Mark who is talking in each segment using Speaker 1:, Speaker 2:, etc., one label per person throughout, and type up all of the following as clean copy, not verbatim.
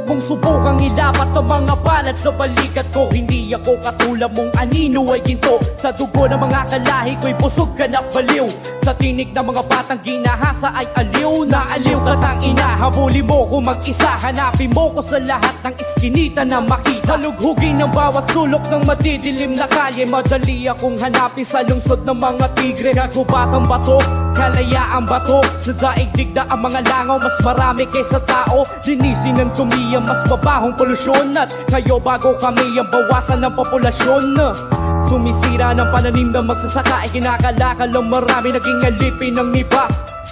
Speaker 1: mong subukang ilapat ang mga balat sa balikat ko. Hindi ako katulad mong anino ay ginto. Sa dugo ng mga kalahi ko'y busog ka na baliw. Sa tinig ng mga batang ginahasa ay aliw na aliw ka tang ina. Habulin mo ko mag-isa, hanapin mo ko sa lahat ng iskinita na makita. Halughugin ng bawat sulok ng madidilim na kalye. Madali akong hanapin sa lungsod ng mga tigre. Kagubatang bato, kalayaan bato. Sa daigdig na ang mga langaw, mas marami kaysa tao. Linisin ng tumiya, mas mabahong polusyon. At kayo bago kami ang bawasan ng populasyon. Sumisira ng pananim ng magsasaka ay kinakalakal ng marami, naging alipin ng iba.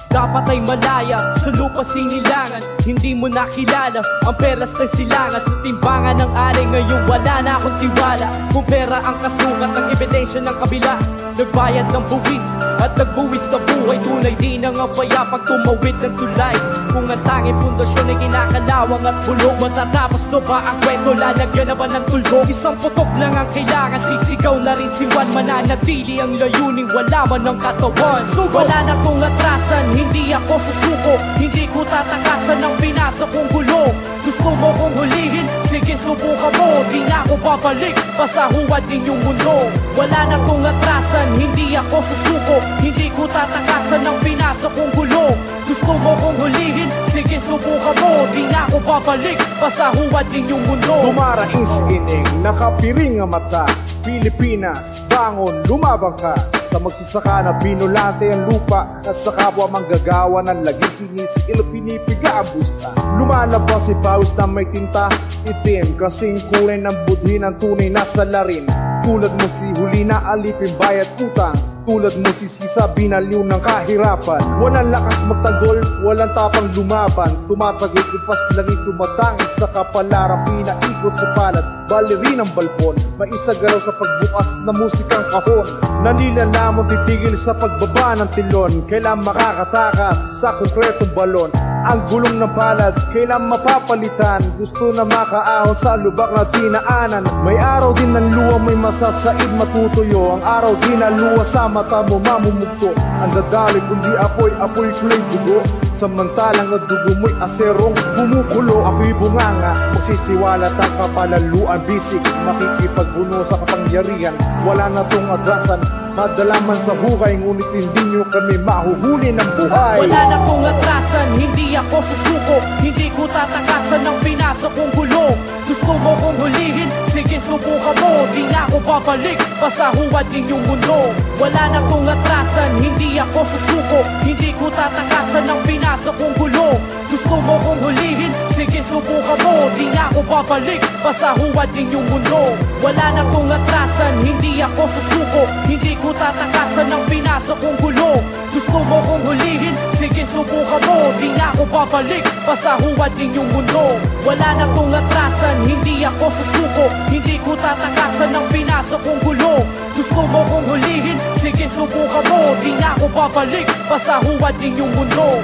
Speaker 1: Dapat ay malaya, sa lupa sinilangan. Hindi mo nakilala ang peras ng silangan. Sa timbangan ng ari ngayon wala na akong tiwala. Kung pera ang kasukat ng ebidensya ng kabila, nagbayad ng buwis at nagbuwis na buhay. Tunay din ang abaya pag tumawid ng tulay. Kung ang tanging pundasyon ay kinakalawang at bulog, matatapos na ba ang kwento? Lalagyan na ba ng tulbog? Isang putok lang ang kailangan, sisigaw na rin si Juan. Mananatili ang layuning wala man ng katawan. Wala na kong atrasan, hindi ako susuko. Hindi ko tatakasan ng pinasa kong gulo. Gusto mo kong hulihin? Sige subukan mo. Di na ako babalik, pasahuwad din yung mundo. Wala na kong atrasan, hindi ako susuko. Hindi ko tatakasan ng pinasa kong gulo. Gusto mo kong hulihin? Sige subukan mo. Di na ako babalik, pasahuwad din yung mundo.
Speaker 2: Dumaraing sa ining, nakapiring ang mata. Pilipinas, bangon, lumabang ka. Sa magsasaka na binulante ang lupa, at sa kapwa manggagawa ng lagi sinisikil pinipiga ang busta. Lumalabas si pawis na may tinta itim, kasing kulay ng budhi ng tunay na salarin. Tulad mo si huli na alipin bayad utang, tulad mo si Sisa binaliw ng kahirapan. Walang lakas magtanggol, walang tapang lumaban. Tumatagay kupas langit tumatangis sa kapalaran, pinaikot sa palad, balirin ang balbon. May isagalaw sa pagbukas na musikang kahon. Nanilalamon titigil sa pagbaba ng tilon. Kailan makakatakas sa konkretong balon. Ang gulong ng palad, kailan mapapalitan. Gusto na makaahon sa lubak na dinaanan. May araw din ng luwa, may masasaid matutuyo. Ang araw din na luwa sa mata mo mamumugto. Ang dadali kundi apoy, apoy kulay dugo. Samantalang ang dugo mo'y aserong bumukulo. Ako'y bunganga, magsisiwalat ang kapalaluan. Bisik, makikipagbuno sa kapangyarihan. Wala na tong adrasan, madalaman sa buhay. Ngunit hindi nyo kami mahuhuli ng buhay.
Speaker 1: Wala na kong atrasan, hindi ako susuko. Hindi ko tatakasan ng pinasa kong gulo. Gusto mo kong hulihin? Sige subukan mo. Di na ako babalik, pasahuwad din yung mundo. Wala na kong atrasan, hindi ako susuko. Hindi ko tatakasan ng pinasa kong gulo. Gusto mo kong hulihin? Sige subukan mo. Di na ako babalik, pasahuwad din yung mundo. Wala na kong atrasan, hindi ako susuko. Hindi ko tatakasan ng pinasa kong gulo. Gusto mo kong hulihin? Sige subukan mo. Di na ako babalik, pasahuwad din yung mundo. Wala na kong atrasan, hindi ako susuko. Hindi ko tatakasan ng pinasa kong gulo. Gusto mo kong hulihin? Sige subukan mo. Di na ako babalik, pasahuwad din yung mundo.